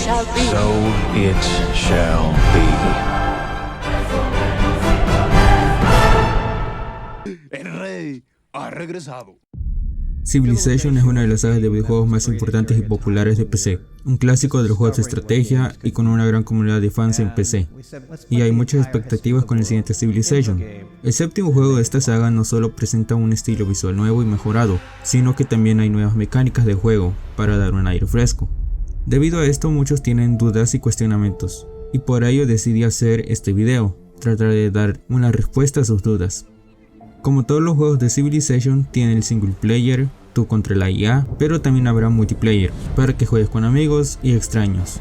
shall be. So it shall be. El rey ha regresado. Civilization es una de las sagas de videojuegos más importantes y populares de PC, un clásico de los juegos de estrategia y con una gran comunidad de fans en PC, y hay muchas expectativas con el siguiente Civilization. El séptimo juego de esta saga no solo presenta un estilo visual nuevo y mejorado, sino que también hay nuevas mecánicas de juego para dar un aire fresco. Debido a esto muchos tienen dudas y cuestionamientos, y por ello decidí hacer este video, tratar de dar una respuesta a sus dudas. Como todos los juegos de Civilization, tiene el single player, tú contra la IA, pero también habrá multiplayer, para que juegues con amigos y extraños.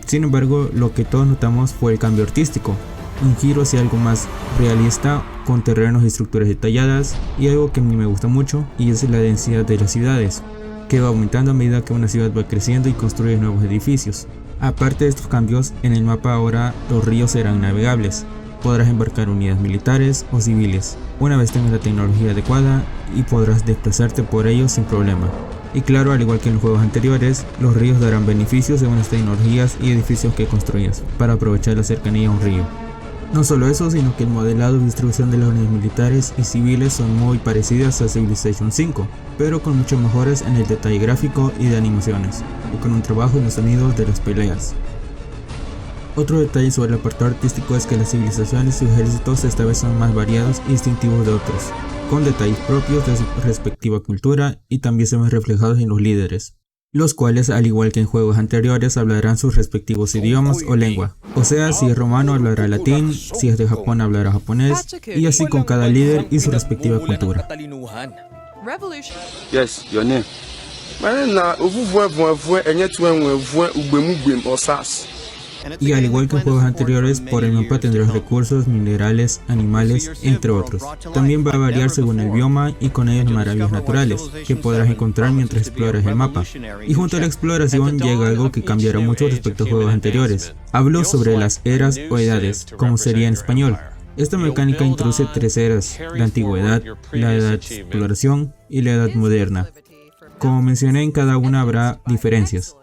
Sin embargo, lo que todos notamos fue el cambio artístico, un giro hacia algo más realista, con terrenos y estructuras detalladas, y algo que a mí me gusta mucho, y es la densidad de las ciudades, que va aumentando a medida que una ciudad va creciendo y construye nuevos edificios. Aparte de estos cambios, en el mapa ahora los ríos serán navegables. Podrás embarcar unidades militares o civiles, una vez tengas la tecnología adecuada y podrás desplazarte por ellos sin problema. Y claro, al igual que en los juegos anteriores, los ríos darán beneficios según las tecnologías y edificios que construyas, para aprovechar la cercanía a un río. No solo eso, sino que el modelado y distribución de las unidades militares y civiles son muy parecidas a Civilization 5, pero con muchas mejoras en el detalle gráfico y de animaciones, y con un trabajo en los sonidos de las peleas. Otro detalle sobre el apartado artístico es que las civilizaciones y sus ejércitos esta vez son más variados y distintivos de otros, con detalles propios de su respectiva cultura y también se ven reflejados en los líderes, los cuales al igual que en juegos anteriores hablarán sus respectivos idiomas o lengua, o sea, si es romano hablará latín, si es de Japón hablará japonés, y así con cada líder y su respectiva cultura. Yes, your name. Y al igual que en juegos anteriores, por el mapa tendrás recursos, minerales, animales, entre otros. También va a variar según el bioma y con ellos maravillas naturales, que podrás encontrar mientras exploras el mapa. Y junto a la exploración llega algo que cambiará mucho respecto a juegos anteriores. Hablo sobre las eras o edades, como sería en español. Esta mecánica introduce 3 eras, la antigüedad, la edad de exploración y la edad moderna. Como mencioné, en cada una habrá diferencias.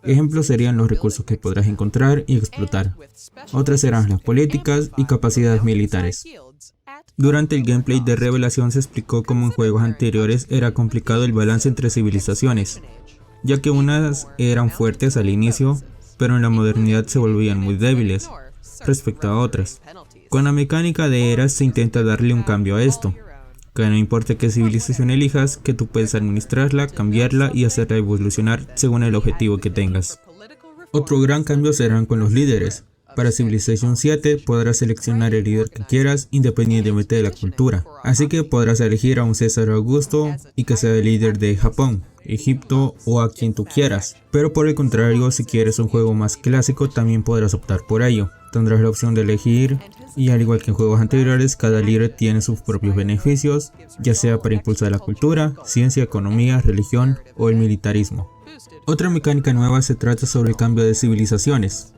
Ejemplos serían los recursos que podrás encontrar y explotar. Otras serán las políticas y capacidades militares. Durante el gameplay de revelación se explicó cómo en juegos anteriores era complicado el balance entre civilizaciones, ya que unas eran fuertes al inicio, pero en la modernidad se volvían muy débiles respecto a otras. Con la mecánica de eras se intenta darle un cambio a esto, que no importa qué civilización elijas, que tú puedes administrarla, cambiarla y hacerla evolucionar según el objetivo que tengas. Otro gran cambio serán con los líderes. Para Civilization 7 podrás seleccionar el líder que quieras independientemente de la cultura, así que podrás elegir a un César Augusto y que sea el líder de Japón, Egipto o a quien tú quieras. Pero por el contrario, si quieres un juego más clásico también podrás optar por ello. Tendrás la opción de elegir y al igual que en juegos anteriores, cada líder tiene sus propios beneficios, ya sea para impulsar la cultura, ciencia, economía, religión o el militarismo. Otra mecánica nueva se trata sobre el cambio de civilizaciones.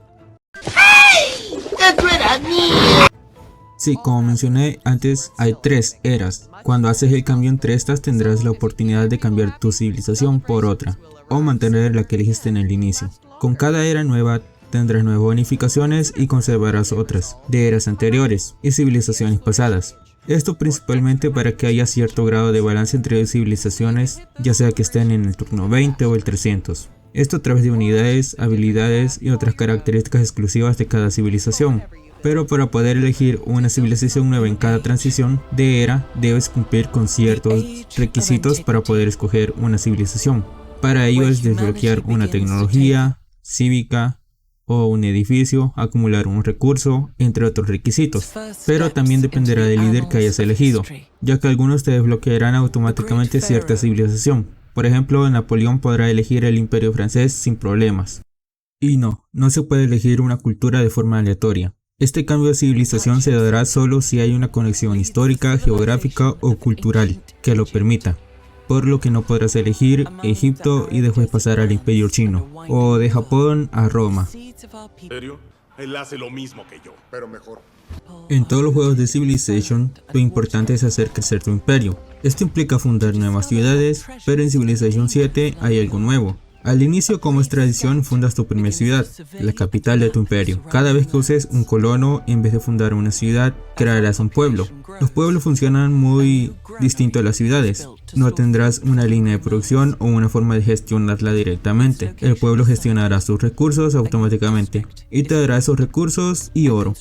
Sí, como mencioné antes, hay 3 eras. Cuando haces el cambio entre estas tendrás la oportunidad de cambiar tu civilización por otra, o mantener la que elegiste en el inicio. Con cada era nueva tendrás nuevas bonificaciones y conservarás otras, de eras anteriores y civilizaciones pasadas. Esto principalmente para que haya cierto grado de balance entre civilizaciones, ya sea que estén en el turno 20 o el 300. Esto a través de unidades, habilidades y otras características exclusivas de cada civilización. Pero para poder elegir una civilización nueva en cada transición de era, debes cumplir con ciertos requisitos para poder escoger una civilización. Para ello es desbloquear una tecnología, cívica, o un edificio, acumular un recurso, entre otros requisitos. Pero también dependerá del líder que hayas elegido, ya que algunos te desbloquearán automáticamente cierta civilización. Por ejemplo, Napoleón podrá elegir el Imperio francés sin problemas. Y no se puede elegir una cultura de forma aleatoria. Este cambio de civilización se dará solo si hay una conexión histórica, geográfica o cultural que lo permita, por lo que no podrás elegir Egipto y después pasar al Imperio Chino, o de Japón a Roma. ¿Serio? Él hace lo mismo que yo, pero mejor. En todos los juegos de Civilization, lo importante es hacer crecer tu imperio. Esto implica fundar nuevas ciudades, pero en Civilization 7 hay algo nuevo, Al inicio, como es tradición, fundas tu primera ciudad, la capital de tu imperio. Cada vez que uses un colono, en vez de fundar una ciudad, crearás un pueblo. Los pueblos funcionan muy distinto a las ciudades. No tendrás una línea de producción o una forma de gestionarla directamente. El pueblo gestionará sus recursos automáticamente y te dará esos recursos y oro.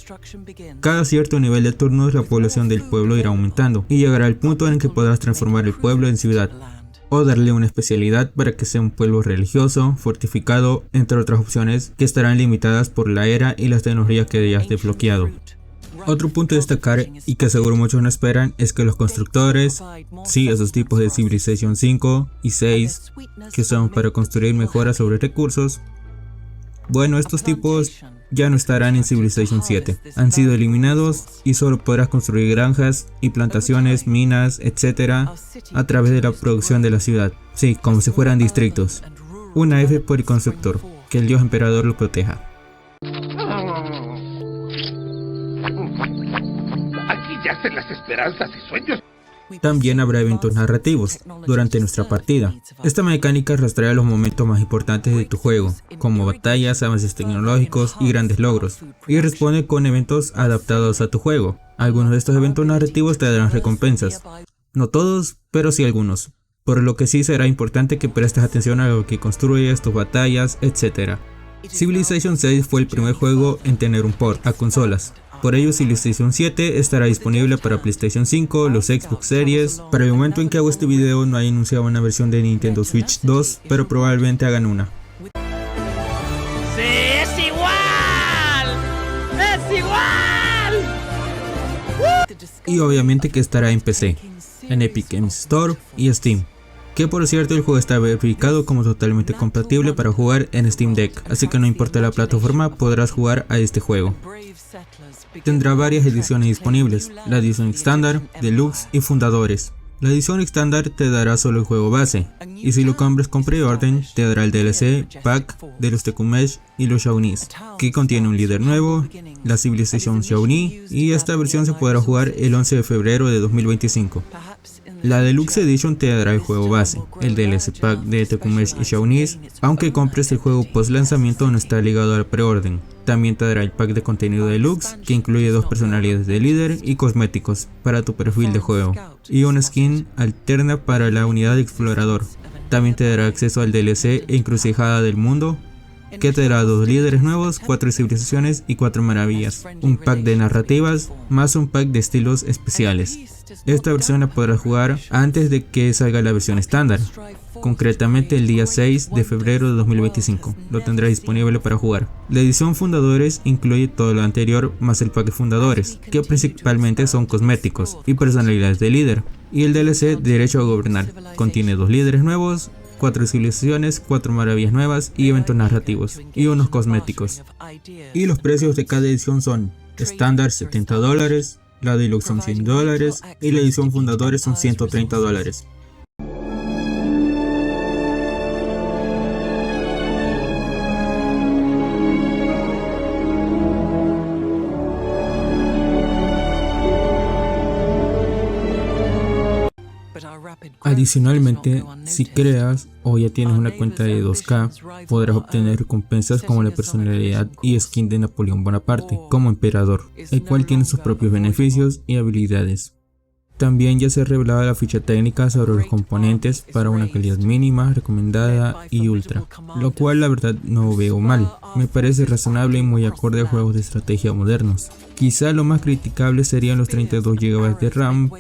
Cada cierto nivel de turnos, la población del pueblo irá aumentando y llegará al punto en el que podrás transformar el pueblo en ciudad, o darle una especialidad para que sea un pueblo religioso, fortificado, entre otras opciones que estarán limitadas por la era y las tecnologías que hayas desbloqueado. Otro punto a destacar, y que seguro muchos no esperan, es que los constructores, sí, esos tipos de Civilization 5 y 6 que usan para construir mejoras sobre recursos, bueno, estos tipos ya no estarán en Civilization 7. Han sido eliminados y solo podrás construir granjas y plantaciones, minas, etc. a través de la producción de la ciudad. Sí, como si fueran distritos. Una F por el constructor. Que el dios emperador lo proteja. Aquí yacen las esperanzas y sueños. También habrá eventos narrativos durante nuestra partida. Esta mecánica rastrea los momentos más importantes de tu juego, como batallas, avances tecnológicos y grandes logros, y responde con eventos adaptados a tu juego. Algunos de estos eventos narrativos te darán recompensas. No todos, pero sí algunos. Por lo que sí será importante que prestes atención a lo que construyes, tus batallas, etc. Civilization 6 fue el primer juego en tener un port a consolas. Por ello, Civilization 7 estará disponible para PlayStation 5, los Xbox Series. Para el momento en que hago este video no hay anunciado una versión de Nintendo Switch 2, pero probablemente hagan una. ¡Sí, es igual! ¡Es igual! Y obviamente que estará en PC, en Epic Games Store y Steam. Que por cierto, el juego está verificado como totalmente compatible para jugar en Steam Deck, así que no importa la plataforma, podrás jugar a este juego. Tendrá varias ediciones disponibles, la edición estándar, deluxe y fundadores. La edición estándar te dará solo el juego base, y si lo compras con preorden, te dará el DLC, pack de los Tekumesh y los Shaunis, que contiene un líder nuevo, la Civilization Shawnee, y esta versión se podrá jugar el 11 de febrero de 2025. La Deluxe Edition te dará el juego base, el DLC pack de Tekumesh y Shaunis, aunque compres el juego post lanzamiento no está ligado al preorden. También te dará el pack de contenido deluxe, que incluye 2 personalidades de líder y cosméticos para tu perfil de juego, y una skin alterna para la unidad de explorador. También te dará acceso al DLC Encrucijada del Mundo, que te dará 2 líderes nuevos, 4 civilizaciones y 4 maravillas, un pack de narrativas, más un pack de estilos especiales. Esta versión la podrás jugar antes de que salga la versión estándar, concretamente el día 6 de febrero de 2025, lo tendrás disponible para jugar. La edición Fundadores incluye todo lo anterior más el pack de Fundadores, que principalmente son cosméticos y personalidades de líder, y el DLC Derecho a Gobernar, contiene 2 líderes nuevos, 4 civilizaciones, 4 maravillas nuevas y eventos narrativos, y unos cosméticos. Y los precios de cada edición son: estándar $70, la deluxe son $100 y la edición Fundadores son $130. Adicionalmente, si creas o ya tienes una cuenta de 2K, podrás obtener recompensas como la personalidad y skin de Napoleón Bonaparte como emperador, el cual tiene sus propios beneficios y habilidades. También ya se ha revelado la ficha técnica sobre los componentes para una calidad mínima, recomendada y ultra, lo cual la verdad no veo mal, me parece razonable y muy acorde a juegos de estrategia modernos. Quizá lo más criticable serían los 32 GB de RAM,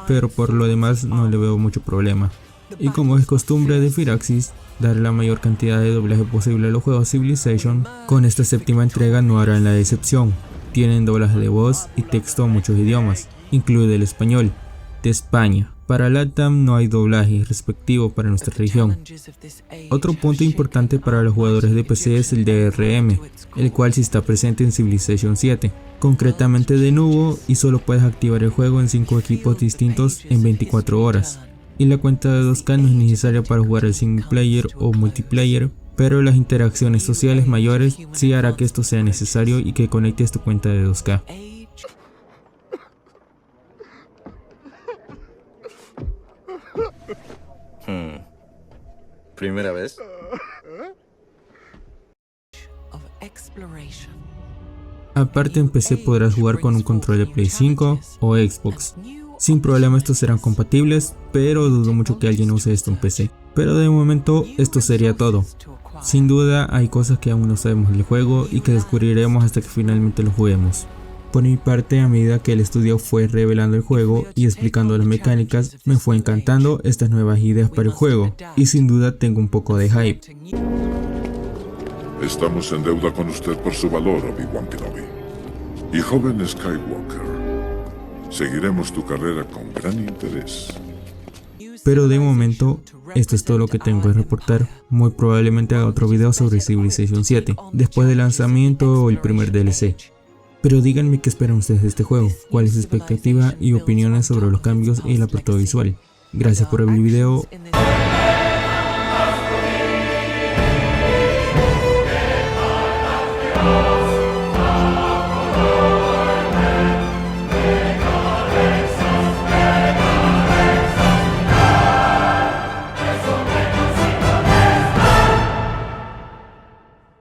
pero por lo demás no le veo mucho problema. Y como es costumbre de Firaxis, dar la mayor cantidad de doblaje posible a los juegos Civilization, con esta séptima entrega no harán la excepción. Tienen doblaje de voz y texto a muchos idiomas, incluido el español de España. Para LATAM no hay doblaje respectivo para nuestra región. Otro punto importante para los jugadores de PC es el DRM, el cual sí está presente en Civilization 7, concretamente de nuevo, y solo puedes activar el juego en 5 equipos distintos en 24 horas. Y la cuenta de 2K no es necesaria para jugar el single player o multiplayer, pero las interacciones sociales mayores sí hará que esto sea necesario y que conectes tu cuenta de 2K. ¿Primera vez? Aparte en PC podrás jugar con un control de Play 5 o Xbox. Sin problema estos serán compatibles, pero dudo mucho que alguien use esto en PC. Pero de momento esto sería todo. Sin duda hay cosas que aún no sabemos del juego y que descubriremos hasta que finalmente lo juguemos. Por mi parte, a medida que el estudio fue revelando el juego y explicando las mecánicas, me fue encantando estas nuevas ideas para el juego, y sin duda tengo un poco de hype. Estamos en deuda con usted por su valor, Obi-Wan Kenobi. Y joven Skywalker, seguiremos tu carrera con gran interés. Pero de momento, esto es todo lo que tengo que reportar. Muy probablemente haga otro video sobre Civilization 7, después del lanzamiento o el primer DLC. Pero díganme qué esperan ustedes de este juego, cuál es su expectativa y opiniones sobre los cambios y el apartado visual. Gracias por ver el video.